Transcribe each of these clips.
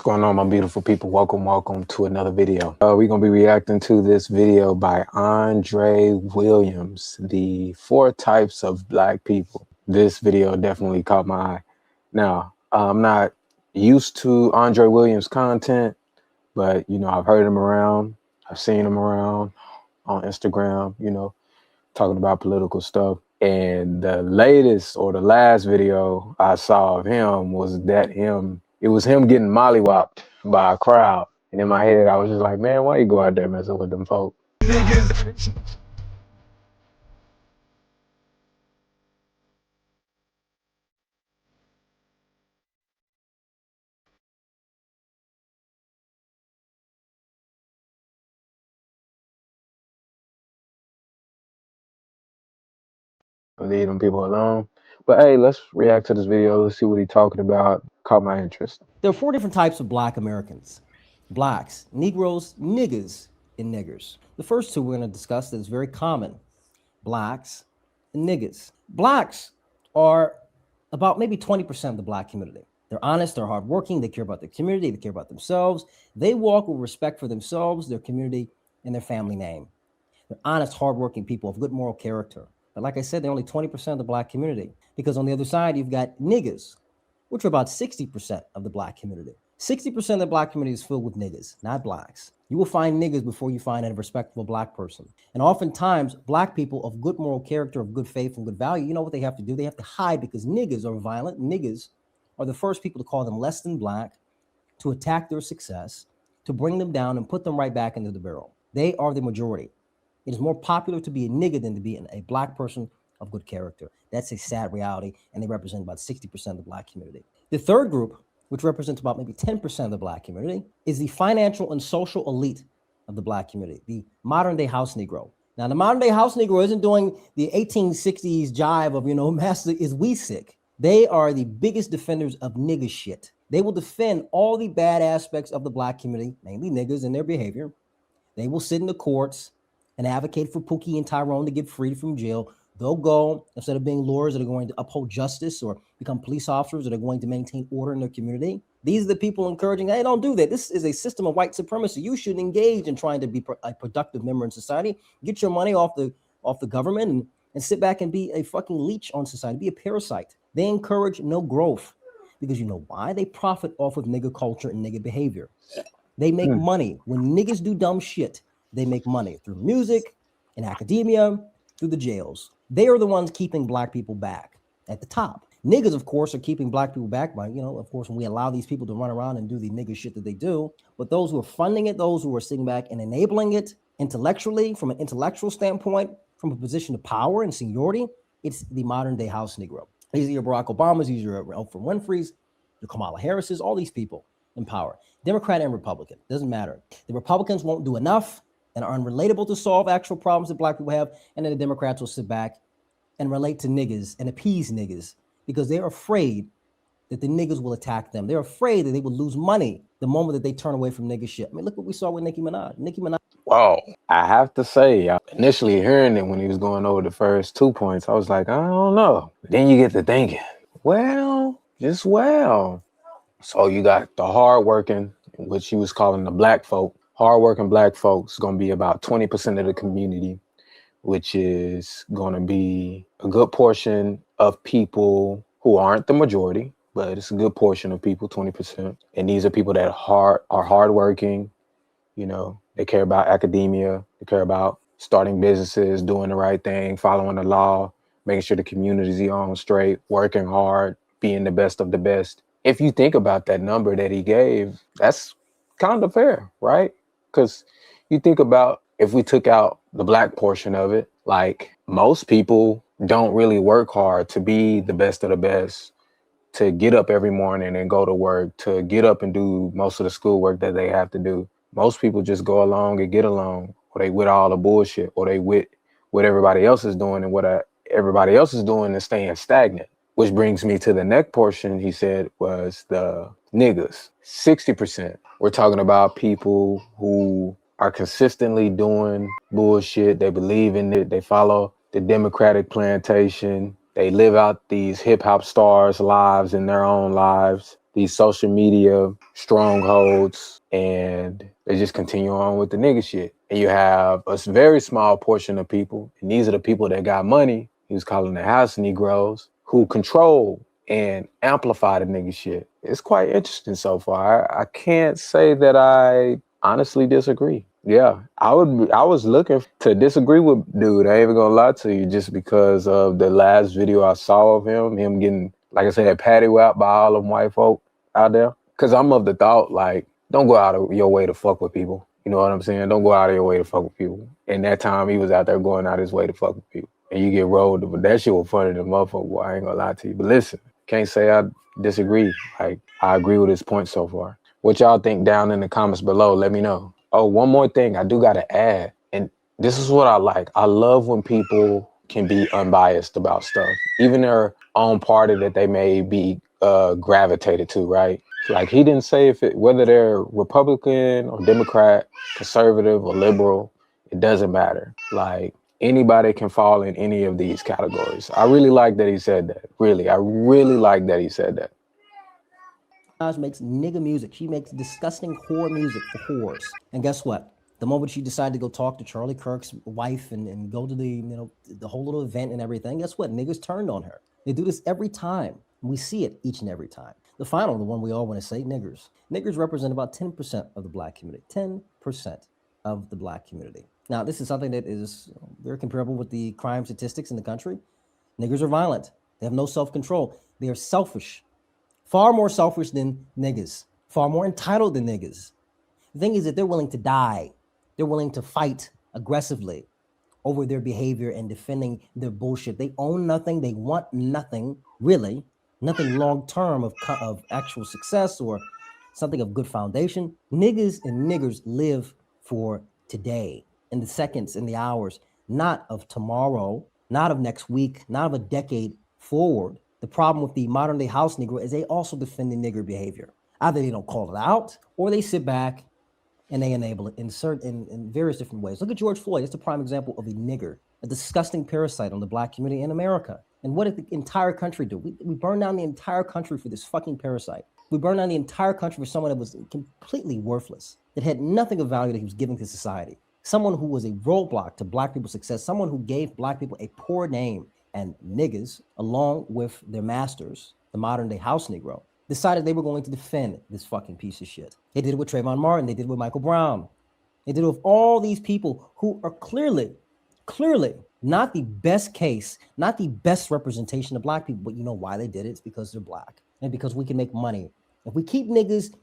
going on, my beautiful people? Welcome to another video. We're going to be reacting to this video by Andre Williams, the 4 types of black people. This video definitely caught my eye. Now, I'm not used to Andre Williams content, but, I've heard him around. I've seen him around on Instagram, talking about political stuff. And the latest or the last video I saw of him was it was him getting mollywopped by a crowd. And in my head, I was just like, man, why you go out there messing with them folk? Niggas. Leave them people alone. But hey, let's react to this video. Let's see what he's talking about. Caught my interest. There are 4 different types of black Americans: blacks, Negroes, niggas, and niggers. The first 2 we're going to discuss that is very common: blacks and niggas. Blacks are about maybe 20% of the black community. They're honest, they're hardworking, they care about their community, they care about themselves. They walk with respect for themselves, their community, and their family name. They're honest, hardworking people of good moral character. But like I said, they're only 20% of the black community, because on the other side, you've got niggas, which are about 60% of the black community. 60% of the black community is filled with niggas, not blacks. You will find niggas before you find a respectable black person. And oftentimes, black people of good moral character, of good faith and good value, you know what they have to do? They have to hide, because niggas are violent. Niggas are the first people to call them less than black, to attack their success, to bring them down and put them right back into the barrel. They are the majority. It is more popular to be a nigga than to be a black person of good character. That's a sad reality, and they represent about 60% of the black community. The third group, which represents about maybe 10% of the black community, is the financial and social elite of the black community, the modern-day house Negro. Now, the modern-day house Negro isn't doing the 1860s jive of, master is we sick. They are the biggest defenders of nigga shit. They will defend all the bad aspects of the black community, mainly niggas and their behavior. They will sit in the courts and advocate for Pookie and Tyrone to get freed from jail. They'll go, instead of being lawyers that are going to uphold justice or become police officers that are going to maintain order in their community. These are the people encouraging, hey, don't do that. This is a system of white supremacy. You should engage in trying to be a productive member in society. Get your money off the government and sit back and be a fucking leech on society, be a parasite. They encourage no growth, because you know why? They profit off of nigga culture and nigga behavior. They make money. When niggas do dumb shit, they make money through music, in academia, through the jails. They are the ones keeping black people back at the top. Niggas, of course, are keeping black people back by, of course, when we allow these people to run around and do the nigga shit that they do. But those who are funding it, those who are sitting back and enabling it intellectually, from an intellectual standpoint, from a position of power and seniority, it's the modern day house Negro. These are your Barack Obamas, these are your Oprah Winfrey's, your Kamala Harris's, all these people in power. Democrat and Republican, doesn't matter. The Republicans won't do enough and are unrelatable to solve actual problems that black people have, and then the Democrats will sit back and relate to niggas and appease niggas, because they're afraid that the niggas will attack them. They're afraid that they will lose money the moment that they turn away from nigga shit. I mean, look what we saw with Nicki Minaj. Nicki Minaj. Wow. I have to say, initially hearing it when he was going over the first 2 points, I was like, I don't know. Then you get to thinking, well. So you got the hardworking, which he was calling the black folk. Hardworking black folks going to be about 20% of the community, which is going to be a good portion of people who aren't the majority, but it's a good portion of people, 20%. And these are people that are hardworking. They care about academia. They care about starting businesses, doing the right thing, following the law, making sure the community's on straight, working hard, being the best of the best. If you think about that number that he gave, that's kind of fair, right? Because you think about, if we took out the black portion of it, like, most people don't really work hard to be the best of the best, to get up every morning and go to work, to get up and do most of the schoolwork that they have to do. Most people just go along and get along, or they with all the bullshit, or they with what everybody else is doing, and what everybody else is doing is staying stagnant. Which brings me to the next portion he said was the niggas. 60%. We're talking about people who are consistently doing bullshit. They believe in it. They follow the Democratic plantation. They live out these hip hop stars' lives in their own lives. these social media strongholds, and they just continue on with the nigga shit. And you have a very small portion of people, and these are the people that got money, he was calling the house Negroes, who control and amplify the nigga shit. It's quite interesting so far. I can't say that I honestly disagree. Yeah, I was looking to disagree with dude. I ain't even gonna lie to you, just because of the last video I saw of him getting, like I said, patty whacked by all them white folk out there. Cause I'm of the thought, like, don't go out of your way to fuck with people. You know what I'm saying? Don't go out of your way to fuck with people. And that time he was out there going out his way to fuck with people. And you get rolled, but that shit was funny than motherfucker, boy, I ain't gonna lie to you. But listen, can't say I disagree. Like, I agree with his point so far. What y'all think down in the comments below, let me know. Oh, one more thing I do gotta add, and this is what I like. I love when people can be unbiased about stuff, even their own party that they may be gravitated to, right? Like, he didn't say whether they're Republican or Democrat, conservative or liberal, it doesn't matter. Like, anybody can fall in any of these categories. I really like that he said that. Really, I really like that he said that. Makes nigga music. She makes disgusting whore music for whores. And guess what? The moment she decided to go talk to Charlie Kirk's wife and go to the whole little event and everything, guess what? Niggas turned on her. They do this every time. We see it each and every time. The one we all want to say, niggers. Niggers represent about 10% of the black community. 10% of the black community. Now, this is something that is very comparable with the crime statistics in the country. Niggers are violent. They have no self-control. They are selfish. Far more selfish than niggas, far more entitled than niggas. The thing is that they're willing to die. They're willing to fight aggressively over their behavior and defending their bullshit. They own nothing. They want nothing, really, nothing long-term of actual success or something of good foundation. Niggas and niggers live for today, in the seconds, in the hours, not of tomorrow, not of next week, not of a decade forward. The problem with the modern day house Negro is they also defend the nigger behavior. Either they don't call it out or they sit back and they enable it in various different ways. Look at George Floyd. It's a prime example of a nigger, a disgusting parasite on the black community in America. And what did the entire country do? We burned down the entire country for this fucking parasite. We burned down the entire country for someone that was completely worthless, that had nothing of value that he was giving to society. Someone who was a roadblock to black people's success, someone who gave black people a poor name. And niggas, along with their masters, the modern day house Negro, decided they were going to defend this fucking piece of shit. They did it with Trayvon Martin. They did it with Michael Brown. They did it with all these people who are clearly not the best case, not the best representation of black people. But you know why they did it? It's because they're black and because we can make money. If we keep niggas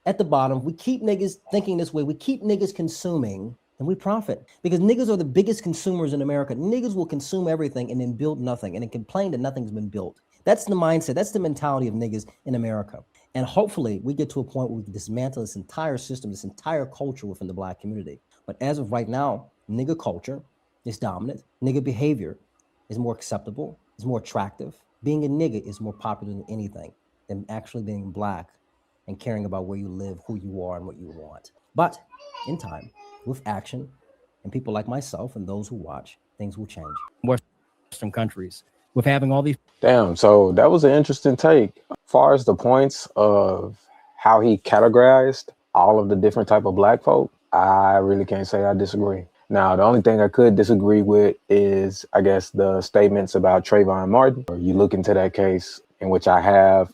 at the bottom, we keep niggas thinking this way, we keep niggas consuming, and we profit, because niggas are the biggest consumers in America. Niggas will consume everything and then build nothing and then complain that nothing's been built. That's the mindset. That's the mentality of niggas in America. And hopefully we get to a point where we can dismantle this entire system, this entire culture within the black community. But as of right now, nigga culture is dominant. Nigga behavior is more acceptable, is more attractive. Being a nigga is more popular than anything, than actually being black and caring about where you live, who you are, and what you want. But in time, with action, and people like myself and those who watch, things will change. Western countries, with having all these. Damn, so that was an interesting take. As far as the points of how he categorized all of the different type of black folk, I really can't say I disagree. Now, the only thing I could disagree with is, I guess, the statements about Trayvon Martin. You look into that case, in which I have,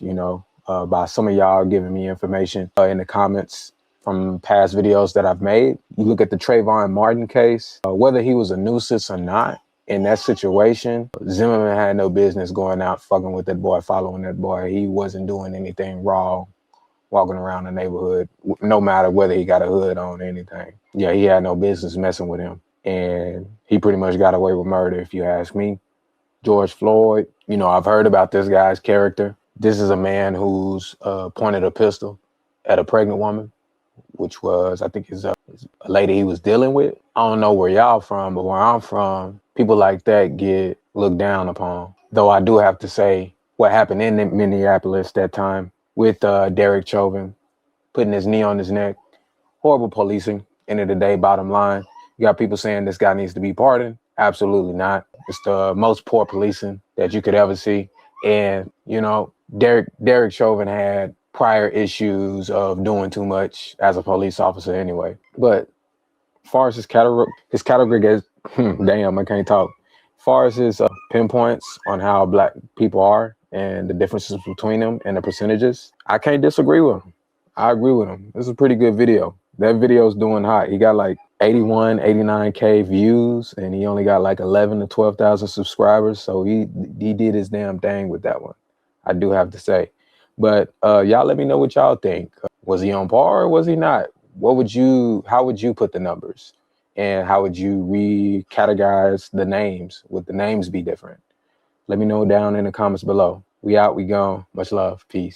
by some of y'all giving me information in the comments from past videos that I've made. You look at the Trayvon Martin case, whether he was a nuisance or not, in that situation, Zimmerman had no business going out fucking with that boy, following that boy. He wasn't doing anything wrong, walking around the neighborhood, no matter whether he got a hood on or anything. Yeah, he had no business messing with him. And he pretty much got away with murder, if you ask me. George Floyd, I've heard about this guy's character. This is a man who's pointed a pistol at a pregnant woman, which was, I think, is a lady he was dealing with. I don't know where y'all from, but where I'm from, people like that get looked down upon. Though I do have to say what happened in Minneapolis that time with Derek Chauvin putting his knee on his neck. Horrible policing. End of the day, bottom line, you got people saying this guy needs to be pardoned. Absolutely not. It's the most poor policing that you could ever see. And, Derek Chauvin had prior issues of doing too much as a police officer anyway. But as far as his category gets, damn, I can't talk. As far as his pinpoints on how black people are and the differences between them and the percentages, I can't disagree with him. I agree with him. This is a pretty good video. That video's doing hot. He got like 81, 89K views, and he only got like 11 to 12,000 subscribers. So he did his damn thing with that one, I do have to say. But y'all let me know what y'all think. Was he on par or was he not? How would you put the numbers? And how would you recategorize the names? Would the names be different? Let me know down in the comments below. We out, we gone. Much love. Peace.